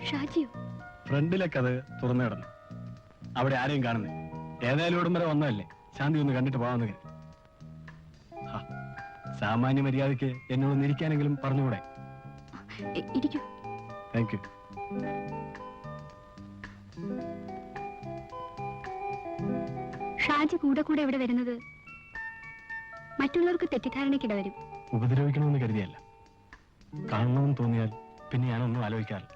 ഷാജിയോ? ഫ്രണ്ടിലെ കഥ തുറന്നു കിടന്നു. അവിടെ ആരെയും കാണുന്നില്ല. ഏതായാലും ഇവിടം വരെ വന്നതല്ലേ, ശാന്തി ഒന്ന് കണ്ടിട്ട് പോകാമെന്ന് കരുതി. സാമാന്യ മര്യാദയ്ക്ക് എന്നോട് ഇരിക്കാനെങ്കിലും പറഞ്ഞുകൂടെ? Thank you. ഷാജി കൂടെ കൂടെ ഇവിടെ വരുന്നത് മറ്റുള്ളവർക്ക് തെറ്റിദ്ധാരണയ്ക്കിട വരും. ഉപദ്രവിക്കണമെന്ന് കരുതിയല്ല, കാണണമെന്ന് തോന്നിയാൽ പിന്നെ ഞാനൊന്നും ആലോചിക്കാറില്ല,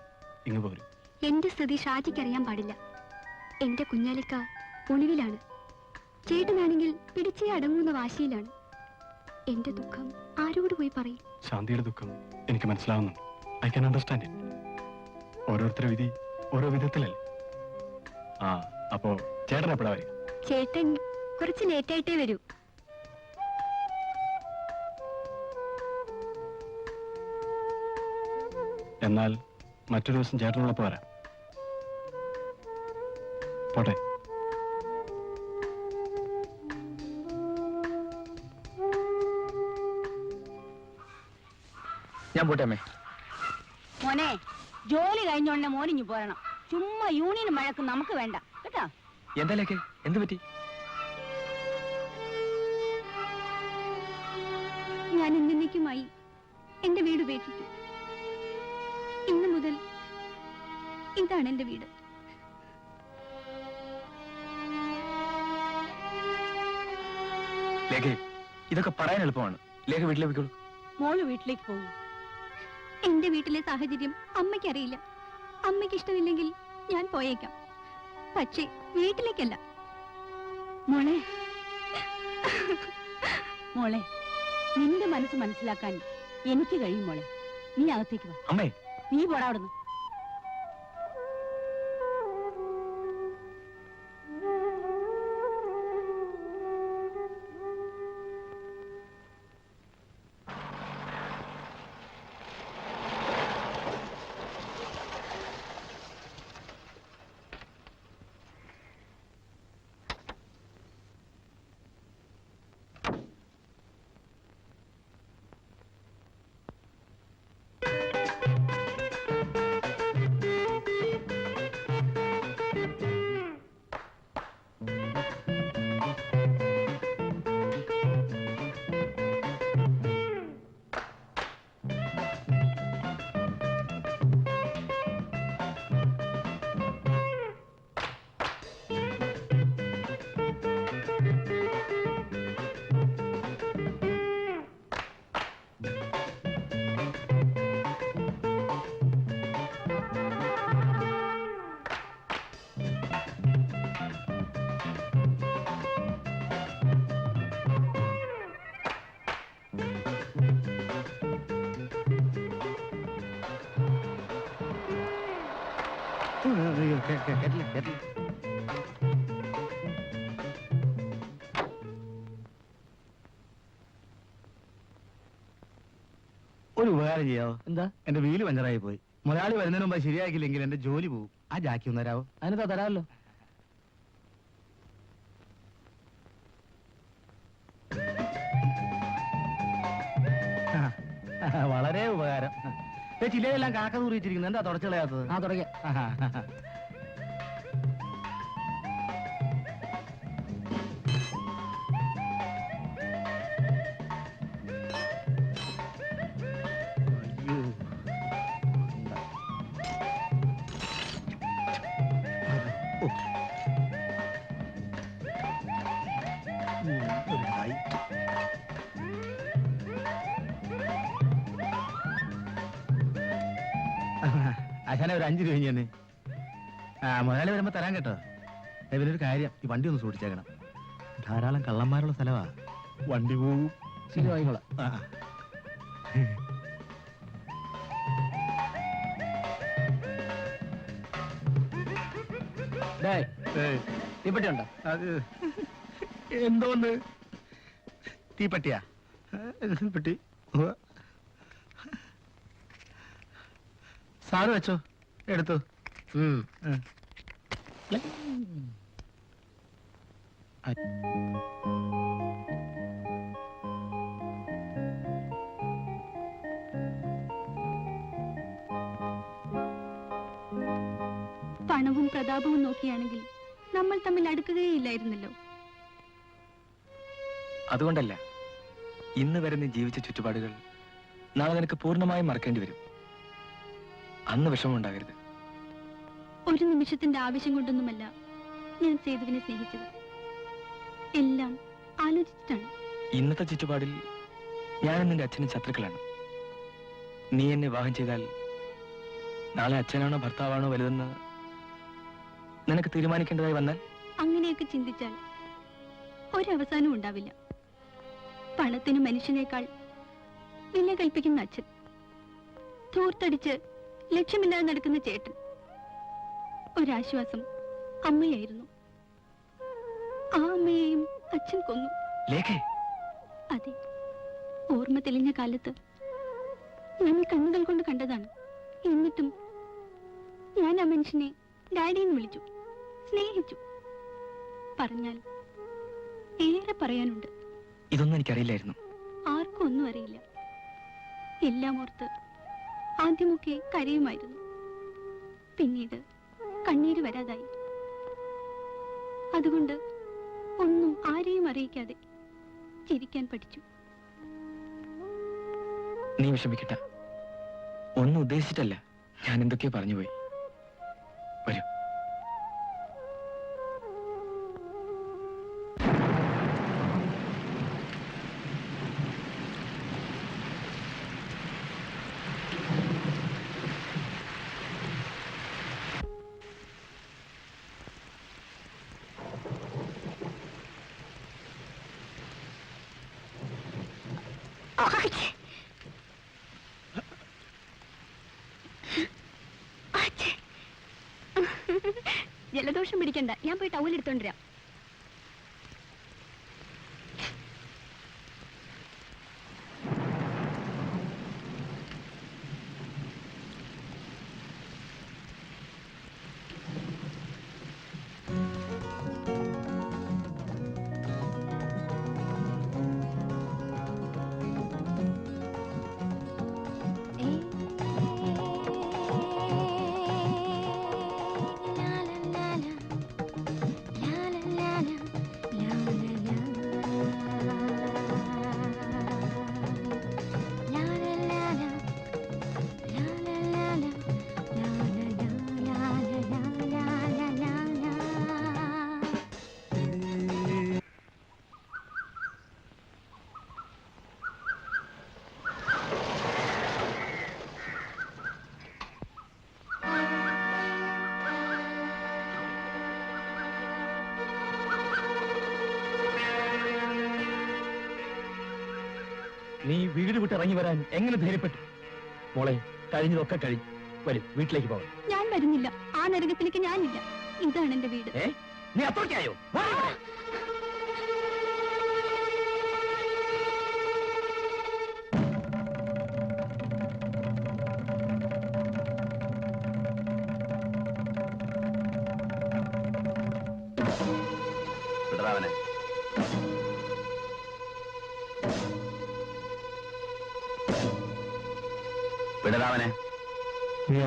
ഇങ്ങ് പോരും. എന്റെ സ്ഥിതി ഷാജിക്ക് അറിയാൻ പാടില്ല. എന്റെ കുഞ്ഞാലിക്ക ഒളിവിലാണ്. ചേട്ടനാണെങ്കിൽ പിടിച്ചേ അടങ്ങുന്ന വാശിയിലാണ്. എന്റെ ദുഃഖം ആരോട് പോയി പറയും? ശാന്തിയുടെ ദുഃഖം എനിക്ക് മനസ്സിലാവുന്നുണ്ട്. I can understand it. ഓരോരുത്തരുടെ വിധി ഓരോ വിധത്തിലല്ലേ. അപ്പോ ചേട്ടൻ എപ്പോഴാ വരിക? ചേട്ടൻ കുറച്ച് ലേറ്റായിട്ടേ വരൂ. എന്നാൽ മറ്റൊരു ദിവസം ചേട്ടനുള്ളപ്പോ വരാം. പോട്ടെ. ഞാൻ പോട്ടെ അമ്മേ. മോനെ, ജോലി കഴിഞ്ഞോണ്ട് മോനിഞ്ഞു പോരണം. ചുമ്മാ യൂണിയൻ മഴക്ക് നമുക്ക് വേണ്ട കേട്ടോ. എന്തായാലും എന്ത് പറ്റി? ഞാൻ എന്നേക്കുമായി എന്റെ വീട് ഉപേക്ഷിച്ചു. ഇന്നു മുതൽ ഇതാണ് എന്റെ വീട്. ലേഖ, ഇതൊക്കെ പറയാൻ എളുപ്പമാണ്. ലേഖ വീട്ടിലേക്ക് പോയിക്കോളൂ. മോള് വീട്ടിലേക്ക് പോകും. എന്റെ വീട്ടിലെ സാഹചര്യം അമ്മയ്ക്കറിയില്ല. അമ്മയ്ക്ക് ഇഷ്ടമില്ലെങ്കിൽ ഞാൻ പോയേക്കാം, പക്ഷേ വീട്ടിലേക്കല്ല. മോളെ മോളെ നിന്റെ മനസ്സ് മനസ്സിലാക്കാൻ എനിക്ക് കഴിയും. മോളെ, നീ അകത്തേക്ക് വാ. അമ്മേ, നീ പോടാ അവിടുന്ന്. ഒരു ഉപകാരം ചെയ്യാവോ? എന്താ? എന്റെ വീല് പഞ്ചറായി പോയി. മുതലാളി വരുന്നതിന് മുമ്പ് ശരിയാക്കില്ലെങ്കിൽ എന്റെ ജോലി പോകും. ആ ജാക്കി ഒന്ന് തരാവോ? അതിനെന്താ, തരാമല്ലോ. വളരെ ഉപകാരം. ചില്ലയെല്ലാം കാക്ക തൂറിച്ചിരിക്കുന്നു. എന്താ തുടച്ചു കളയാത്തത്? തുടങ്ങി. ആശാനെ ഒരു 5 രൂപ തന്നെ. മുതലാളി വരുമ്പോ തരാൻ കേട്ടോ. ഇവരൊരു കാര്യം, ഈ വണ്ടി ഒന്ന് സൂക്ഷിച്ചേക്കണം. ധാരാളം കള്ളന്മാരുള്ള സ്ഥലമാ. വണ്ടി പോവും. ശരിയായിക്കോളാം. തീപ്പെട്ടിയുണ്ടോ? അത് എന്തോന്ന് തീപ്പെട്ടിയാ? പെട്ടി സാറ് വെച്ചോ, എടുത്തു. പണവും പ്രതാപവും നോക്കിയാണെങ്കിൽ നമ്മൾ തമ്മിൽ അടുക്കുകയില്ലായിരുന്നല്ലോ. അതുകൊണ്ടല്ല, ഇന്ന് വരെ നീ ജീവിച്ച ചുറ്റുപാടുകൾ നാളെ നിനക്ക് പൂർണ്ണമായും മറക്കേണ്ടി വരും. അന്ന് വിഷമമുണ്ടാകരുത്. ഒരു നിമിഷത്തിന്റെ ആവശ്യം കൊണ്ടൊന്നുമല്ല ഞാൻ സേതുവിനെ സ്നേഹിച്ചത്. എല്ലാം ആലോചിച്ചിട്ടാണ്. ഇന്നത്തെ ചുറ്റുപാടിൽ ഞാനും നിന്റെ അച്ഛനും ശത്രുക്കളാണ്. നീ എന്നെ വിവാഹം ചെയ്താൽ നാളെ അച്ഛനാണോ ഭർത്താവാണോ വലുതെന്ന് നിനക്ക് തീരുമാനിക്കേണ്ടതായി വന്നാൽ? അങ്ങനെയൊക്കെ ചിന്തിച്ചാൽ ഒരവസാനവും ഉണ്ടാവില്ല. പണത്തിന് മനുഷ്യനേക്കാൾ വില കൽപ്പിക്കുന്ന അച്ഛൻ, ധൂർത്തടിച്ച് ലക്ഷ്യമില്ലാതെ നടക്കുന്ന ചേട്ടൻ. ഒരാശ്വാസം അമ്മയായിരുന്നു. ആ അമ്മയെയും അച്ഛൻ കൊന്നു. ലേഖേ, അതെ, ഓർമ്മ തെളിഞ്ഞ കാലത്ത് ഞാൻ ഈ കണ്ണുകൾ കൊണ്ട് കണ്ടതാണ്. എന്നിട്ടും ഞാൻ ആ മനുഷ്യനെ ഡാഡിയെന്ന് വിളിച്ചു, സ്നേഹിച്ചു. പറഞ്ഞാൽ ഏറെ പറയാനുണ്ട്. ഇതൊന്നും എനിക്കറിയില്ലായിരുന്നു. ആർക്കും ഒന്നും അറിയില്ല. എല്ലാം ഓർത്ത് ആദ്യമൊക്കെ കരയുമായിരുന്നു. പിന്നീട് കണ്ണീര് വരാതായി. അതുകൊണ്ട് ഒന്നും ആരെയും അറിയിക്കാതെ ചിരിക്കാൻ പഠിച്ചു. നീ വിഷമിക്കട്ട. ഒന്നും ഉദ്ദേശിച്ചിട്ടല്ല, ഞാൻ എന്തൊക്കെയോ പറഞ്ഞുപോയി. വരൂ. ജലദോഷം പിടിക്കണ്ട, ഞാൻ പോയി ടൗൽ എടുത്തോണ്ടിരാം. നീ വീട് വിട്ട് ഇറങ്ങി വരാൻ എങ്ങനെ ധൈര്യപ്പെട്ടു? മോളെ, കഴിഞ്ഞതൊക്കെ കഴിഞ്ഞു. വരും, വീട്ടിലേക്ക് പോകാം. ഞാൻ വരുന്നില്ല. ആ നരകത്തിലേക്ക് ഞാനില്ല. ഇതാണ് എന്റെ വീട്. നീ അത്രയ്ക്കായോ? വിടറാവനെ. വിടറാവനെ. നീ